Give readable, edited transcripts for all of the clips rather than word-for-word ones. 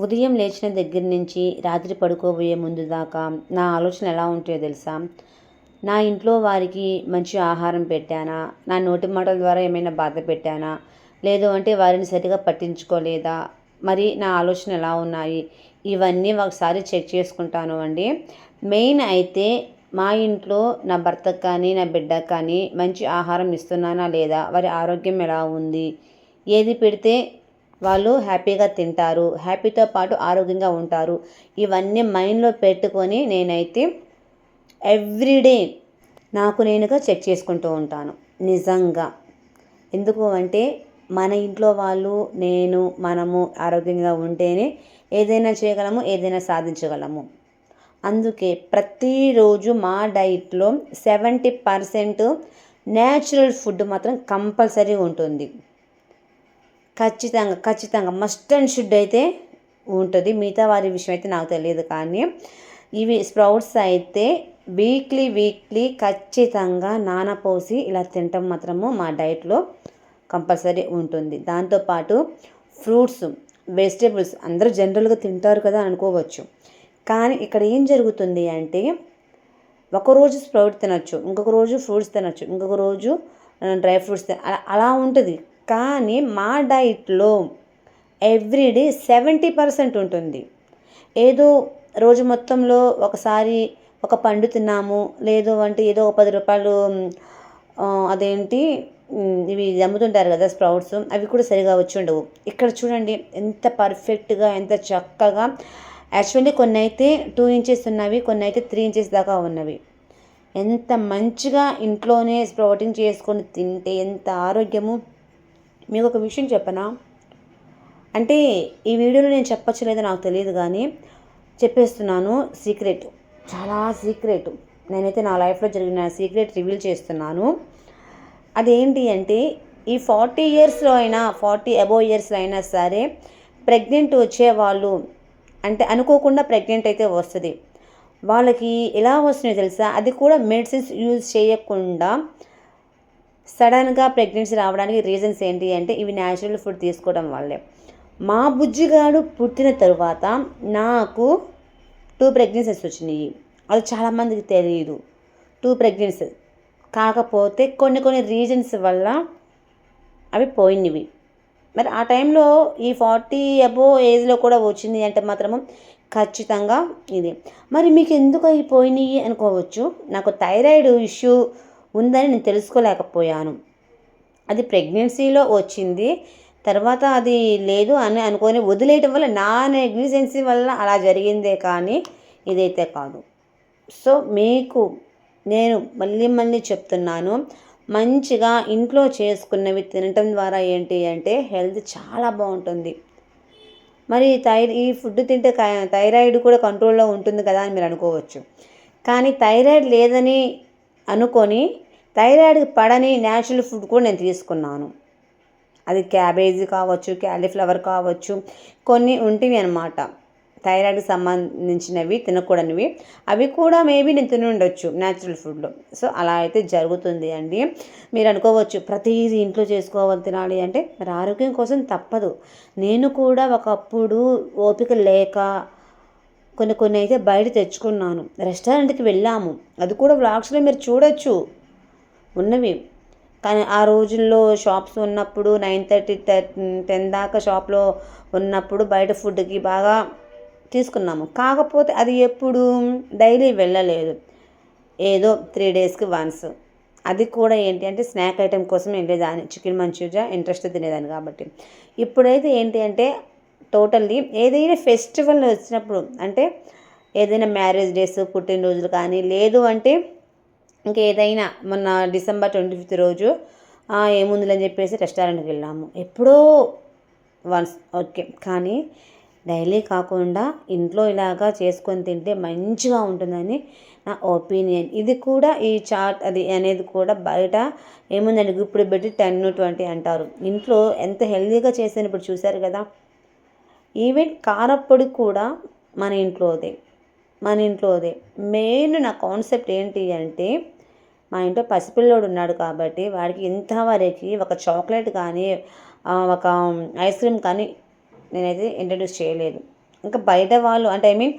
ఉదయం లేచిన దగ్గర నుంచి రాత్రి పడుకోబోయే ముందు దాకా నా ఆలోచన ఎలా ఉంటాయో తెలుసా? నా ఇంట్లో వారికి మంచి ఆహారం పెట్టానా? నా నోటి మాటల ద్వారా ఏమైనా బాధ పెట్టానా? లేదు అంటే వారిని సరిగా పట్టించుకోలేదా? మరి నా ఆలోచన ఎలా ఉన్నాయి? ఇవన్నీ ఒకసారి చెక్ చేసుకుంటాను అండి. మెయిన్ అయితే మా ఇంట్లో నా భర్తకు కానీ, నా బిడ్డకు కానీ మంచి ఆహారం ఇస్తున్నానా లేదా? వారి ఆరోగ్యం ఎలా ఉంది? ఏది పెడితే వాళ్ళు హ్యాపీగా తింటారు, హ్యాపీతో పాటు ఆరోగ్యంగా ఉంటారు. ఇవన్నీ మైండ్లో పెట్టుకొని నేనైతే ఎవ్రీడే నాకు నేనుగా చెక్ చేసుకుంటూ ఉంటాను నిజంగా. ఎందుకు అంటే మన ఇంట్లో వాళ్ళు, మనము ఆరోగ్యంగా ఉంటేనే ఏదైనా చేయగలము, ఏదైనా సాధించగలము. అందుకే ప్రతిరోజు మా డైట్లో 70% న్యాచురల్ ఫుడ్ మాత్రం కంపల్సరీ ఉంటుంది. ఖచ్చితంగా మస్ట్ అండ్ షుడ్ అయితే ఉంటుంది. మిగతా వారి విషయం అయితే నాకు తెలియదు, కానీ ఇవి స్ప్రౌట్స్ అయితే వీక్లీ ఖచ్చితంగా నానపోసి ఇలా తినటం మాత్రము మా డైట్లో కంపల్సరీ ఉంటుంది. దాంతోపాటు ఫ్రూట్స్, వెజిటేబుల్స్ అందరూ జనరల్గా తింటారు కదా అనుకోవచ్చు, కానీ ఇక్కడ ఏం జరుగుతుంది అంటే ఒకరోజు స్ప్రౌట్ తినచ్చు, ఇంకొక రోజు ఫ్రూట్స్ తినచ్చు, ఇంకొక రోజు డ్రై ఫ్రూట్స్ అలా ఉంటుంది. కానీ మా డైట్లో ఎవ్రీడే 70% ఉంటుంది. ఏదో రోజు మొత్తంలో ఒకసారి ఒక పండు తిన్నాము, లేదు అంటే ఏదో ఒక 10 రూపాయలు అదేంటి ఇవి అమ్ముతుంటారు కదా స్ప్రౌట్స్, అవి కూడా సరిగా వచ్చి ఉండవు. ఇక్కడ చూడండి ఎంత పర్ఫెక్ట్గా, ఎంత చక్కగా. యాక్చువల్లీ కొన్ని అయితే 2 ఇంచెస్ ఉన్నవి, కొన్ని అయితే 3 ఇంచెస్ దాకా ఉన్నవి. ఎంత మంచిగా ఇంట్లోనే స్ప్రౌటింగ్ చేసుకొని తింటే ఎంత ఆరోగ్యము. మీకు ఒక విషయం చెప్పనా? అంటే ఈ వీడియోలో నేను చెప్పచ్చు లేదో నాకు తెలియదు, కానీ చెప్పేస్తున్నాను. సీక్రెట్, చాలా సీక్రెట్. నేనైతే నా లైఫ్లో జరిగిన సీక్రెట్ రివీల్ చేస్తున్నాను. అదేంటి అంటే ఈ 40 ఇయర్స్లో అయినా, 40 అబోవ్ ఇయర్స్లో అయినా సరే ప్రెగ్నెంట్ వచ్చేవాళ్ళు, అంటే అనుకోకుండా ప్రెగ్నెంట్ అయితే వస్తుంది. వాళ్ళకి ఎలా వస్తున్నాయో తెలుసా? అది కూడా మెడిసిన్స్ యూజ్ చేయకుండా సడన్గా ప్రెగ్నెన్సీ రావడానికి రీజన్స్ ఏంటి అంటే ఇవి న్యాచురల్ ఫుడ్ తీసుకోవడం వల్లే. మా బుజ్జిగాడు పుట్టిన తరువాత నాకు 2 ప్రెగ్నెన్సీస్ వచ్చినాయి. అది చాలామందికి తెలియదు. 2 ప్రెగ్నెన్సీ కాకపోతే కొన్ని రీజన్స్ వల్ల అవి పోయినవి. మరి ఆ టైంలో ఈ 40 అబోవ్ ఏజ్లో కూడా వచ్చింది అంటే మాత్రము ఖచ్చితంగా ఇది. మరి మీకు ఎందుకు అవి పోయినాయి అనుకోవచ్చు. నాకు థైరాయిడ్ ఇష్యూ ఉందని నేను తెలుసుకోలేకపోయాను. అది ప్రెగ్నెన్సీలో వచ్చింది, తర్వాత అది లేదు అని అనుకొని వదిలేయటం వల్ల నా నెగ్లిజెన్సీ వల్ల అలా జరిగిందే, కానీ ఇదైతే కాదు. సో మీకు నేను మళ్ళీ చెప్తున్నాను, మంచిగా ఇంట్లో చేసుకున్నవి తినటం ద్వారా ఏంటి అంటే హెల్త్ చాలా బాగుంటుంది. మరి ఈ ఫుడ్ తింటే థైరాయిడ్ కూడా కంట్రోల్లో ఉంటుంది కదా అని మీరు అనుకోవచ్చు. కానీ థైరాయిడ్ లేదని అనుకొని థైరాయిడ్కి పడని న్యాచురల్ ఫుడ్ కూడా నేను తీసుకున్నాను. అది క్యాబేజీ కావచ్చు, క్యాలీఫ్లవర్ కావచ్చు, కొన్ని ఉంటివి అనమాట థైరాయిడ్కి సంబంధించినవి తినకూడనివి. అవి కూడా మేబీ నేను తిని ఉండొచ్చు న్యాచురల్ ఫుడ్లో. సో అలా అయితే జరుగుతుంది అండి. మీరు అనుకోవచ్చు ప్రతిదీ ఇంట్లో చేసుకోవాలి తినాలి అంటే, మరి ఆరోగ్యం కోసం తప్పదు. నేను కూడా ఒకప్పుడు ఓపిక లేక కొన్ని అయితే బయట తెచ్చుకున్నాను. రెస్టారెంట్కి వెళ్ళాము, అది కూడా వ్లాగ్స్లో మీరు చూడొచ్చు ఉన్నవి. కానీ ఆ రోజుల్లో షాప్స్ ఉన్నప్పుడు 9:30, 10 దాకా షాప్లో ఉన్నప్పుడు బయట ఫుడ్కి బాగా తీసుకున్నాము. కాకపోతే అది ఎప్పుడు డైలీ వెళ్ళలేదు, ఏదో 3 డేస్కి వన్స్. అది కూడా ఏంటి అంటే స్నాక్ ఐటెం కోసం వెళ్ళేదాన్ని. చికెన్ మంచూరియా ఇంట్రెస్ట్ తినేదాన్ని కాబట్టి. ఇప్పుడైతే ఏంటి అంటే టోటల్లీ ఏదైనా ఫెస్టివల్ వచ్చినప్పుడు, అంటే ఏదైనా మ్యారేజ్ డేస్, పుట్టినరోజులు కానీ, లేదు అంటే ఇంకేదైనా మొన్న December 25th రోజు ఏముందని చెప్పేసి రెస్టారెంట్కి వెళ్ళాము. ఎప్పుడో వన్స్ ఓకే, కానీ డైలీ కాకుండా ఇంట్లో ఇలాగా చేసుకొని తింటే మంచిగా ఉంటుందని నా ఒపీనియన్. ఇది కూడా ఈ చాట్ అది అనేది కూడా బయట ఏముందండి ఇప్పుడు పెట్టి 10-20 అంటారు. ఇంట్లో ఎంత హెల్తీగా చేసాను ఇప్పుడు చూశారు కదా. ఈవెన్ కారప్పొడి కూడా మన ఇంట్లోదే. మెయిన్ నా కాన్సెప్ట్ ఏంటి అంటే మా ఇంట్లో పసిపిల్లోడు ఉన్నాడు కాబట్టి వాడికి ఇంతవరకు ఒక చాక్లెట్ కానీ, ఒక ఐస్ క్రీమ్ కానీ నేనైతే ఇంట్రడ్యూస్ చేయలేదు. ఇంకా బయట వాళ్ళు అంటే ఐ మీన్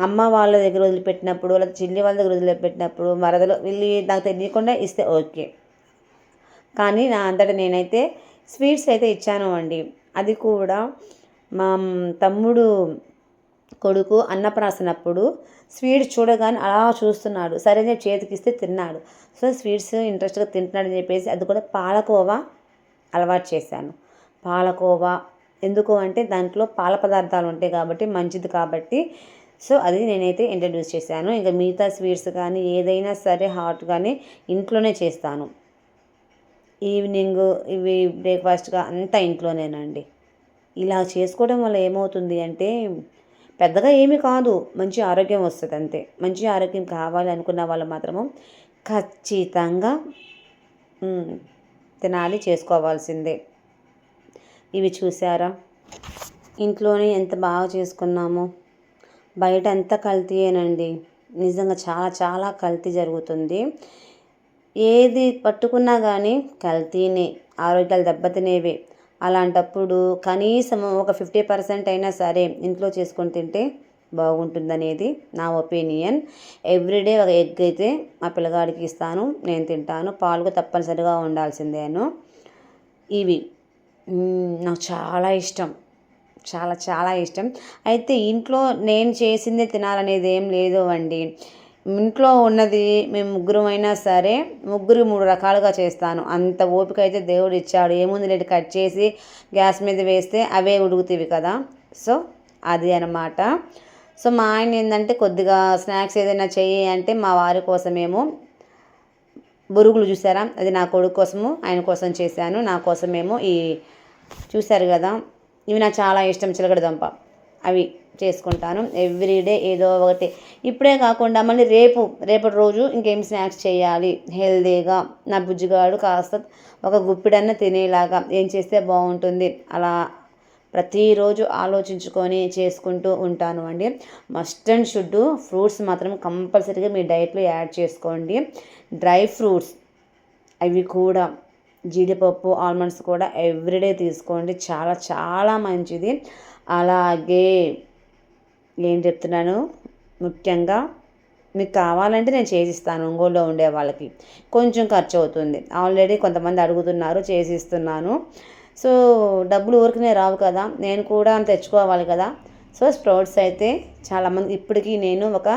అమ్మ వాళ్ళ దగ్గర వదిలిపెట్టినప్పుడు, లేదా చెల్లి వాళ్ళ దగ్గర వదిలిపెట్టినప్పుడు, మరదలు వీళ్ళు నాకు తెలియకుండా ఇస్తే ఓకే. కానీ నా అంతటా నేనైతే స్వీట్స్ అయితే ఇచ్చాను అండి. అది కూడా మా తమ్ముడు కొడుకు అన్నప్రాసనప్పుడు స్వీట్ చూడగానే అలా చూస్తున్నాడు. సరే నేను చేతికిస్తే తిన్నాడు. సో స్వీట్స్ ఇంట్రెస్ట్గా తింటున్నాడని చెప్పేసి అది కూడా పాలకోవా అలవాటు చేశాను. పాలకోవా ఎందుకు అంటే దాంట్లో పాల పదార్థాలు ఉంటాయి కాబట్టి మంచిది కాబట్టి, సో అది నేనైతే ఇంట్రడ్యూస్ చేశాను. ఇంకా మిగతా స్వీట్స్ కానీ ఏదైనా సరే హాట్ కానీ ఇంట్లోనే చేస్తాను. ఈవినింగ్ ఇవి బ్రేక్ఫాస్ట్గా అంతా ఇంట్లోనేనండి. ఇలా చేసుకోవడం వల్ల ఏమవుతుంది అంటే పెద్దగా ఏమీ కాదు, మంచి ఆరోగ్యం వస్తుంది అంతే. మంచి ఆరోగ్యం కావాలి అనుకున్న వాళ్ళు మాత్రము ఖచ్చితంగా తినాలి, చేసుకోవాల్సిందే. ఇవి చూసారా, ఇంట్లోనే ఎంత బాగా చేసుకున్నామో. బయట అంతా కల్తీయేనండి, నిజంగా చాలా చాలా కల్తీ జరుగుతుంది. ఏది పట్టుకున్నా కానీ కల్తీనే, ఆరోగ్యాలు దెబ్బతినేవే. అలాంటప్పుడు కనీసం ఒక 50% అయినా సరే ఇంట్లో చేసుకొని తింటే బాగుంటుందనేది నా ఒపీనియన్. ఎవ్రీడే ఒక ఎగ్ అయితే మా పిల్లగాడికి ఇస్తాను, నేను తింటాను. పాలు తప్పనిసరిగా ఉండాల్సిందేను. ఇవి నాకు చాలా ఇష్టం, చాలా చాలా ఇష్టం. అయితే ఇంట్లో నేను చేసిందే తినాలనేది ఏం లేదు అండి. ఇంట్లో ఉన్నది మేము ముగ్గురం అయినా సరే ముగ్గురు 3 రకాలుగా చేస్తాను. అంత ఓపిక అయితే దేవుడు ఇచ్చాడు. ఏముంది లేట్ కట్ చేసి గ్యాస్ మీద వేస్తే అవే ఉడుకుతీవి కదా. సో అది అన్నమాట. సో మా ఆయన ఏంటంటే కొద్దిగా స్నాక్స్ ఏదైనా చెయ్యి అంటే మా వారి కోసమేమో బురుగులు చూసారా, అది నా కొడుకు కోసము ఆయన కోసం చేశాను. నా కోసమేమో ఈ చూశారు కదా, ఇవి నాకు చాలా ఇష్టం, చిలకడదుంప. అవి చేసుకుంటాను ఎవ్రీడే ఏదో ఒకటి. ఇప్పుడే కాకుండా మళ్ళీ రేపటి రోజు ఇంకేం స్నాక్స్ చేయాలి హెల్దీగా, నా బుజ్జిగాడు కాస్త ఒక గుప్పిడన్న తినేలాగా ఏం చేస్తే బాగుంటుంది, అలా ప్రతిరోజు ఆలోచించుకొని చేసుకుంటూ ఉంటాను అండి. మస్ట్ అండ్ షుడ్ ఫ్రూట్స్ మాత్రం కంపల్సరీగా మీ డైట్లో యాడ్ చేసుకోండి. డ్రై ఫ్రూట్స్ అవి కూడా, జీడిపప్పు, ఆల్మండ్స్ కూడా ఎవ్రీడే తీసుకోండి, చాలా చాలా మంచిది. అలాగే ఏం చెప్తున్నాను, ముఖ్యంగా మీకు కావాలంటే నేను చేసిస్తాను. ఒంగోలులో ఉండే వాళ్ళకి కొంచెం ఖర్చు అవుతుంది. ఆల్రెడీ కొంతమంది అడుగుతున్నారు, చేసిస్తున్నాను. సో డబ్బులు ఊరికనే రావు కదా, నేను కూడా తెచ్చుకోవాలి కదా. సో స్ప్రౌట్స్ అయితే చాలామంది ఇప్పటికీ నేను ఒక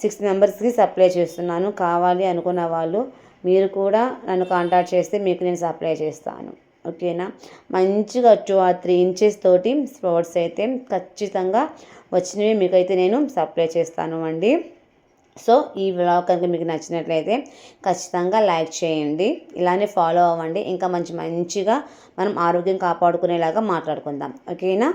6 మెంబర్స్కి సప్లై చేస్తున్నాను. కావాలి అనుకున్న వాళ్ళు మీరు కూడా నన్ను కాంటాక్ట్ చేస్తే మీకు నేను సప్లై చేస్తాను, ఓకేనా. మంచిగా 2 or 3 inches తోటి స్ప్రౌట్స్ అయితే ఖచ్చితంగా వచ్చినవి మీకైతే నేను సప్లై చేస్తాను అండి. సో ఈ వ్లాగ్ కనుక మీకు నచ్చినట్లయితే ఖచ్చితంగా లైక్ చేయండి, ఇలానే ఫాలో అవ్వండి. ఇంకా మంచిగా మనం ఆరోగ్యం కాపాడుకునేలాగా మాట్లాడుకుందాం, ఓకేనా.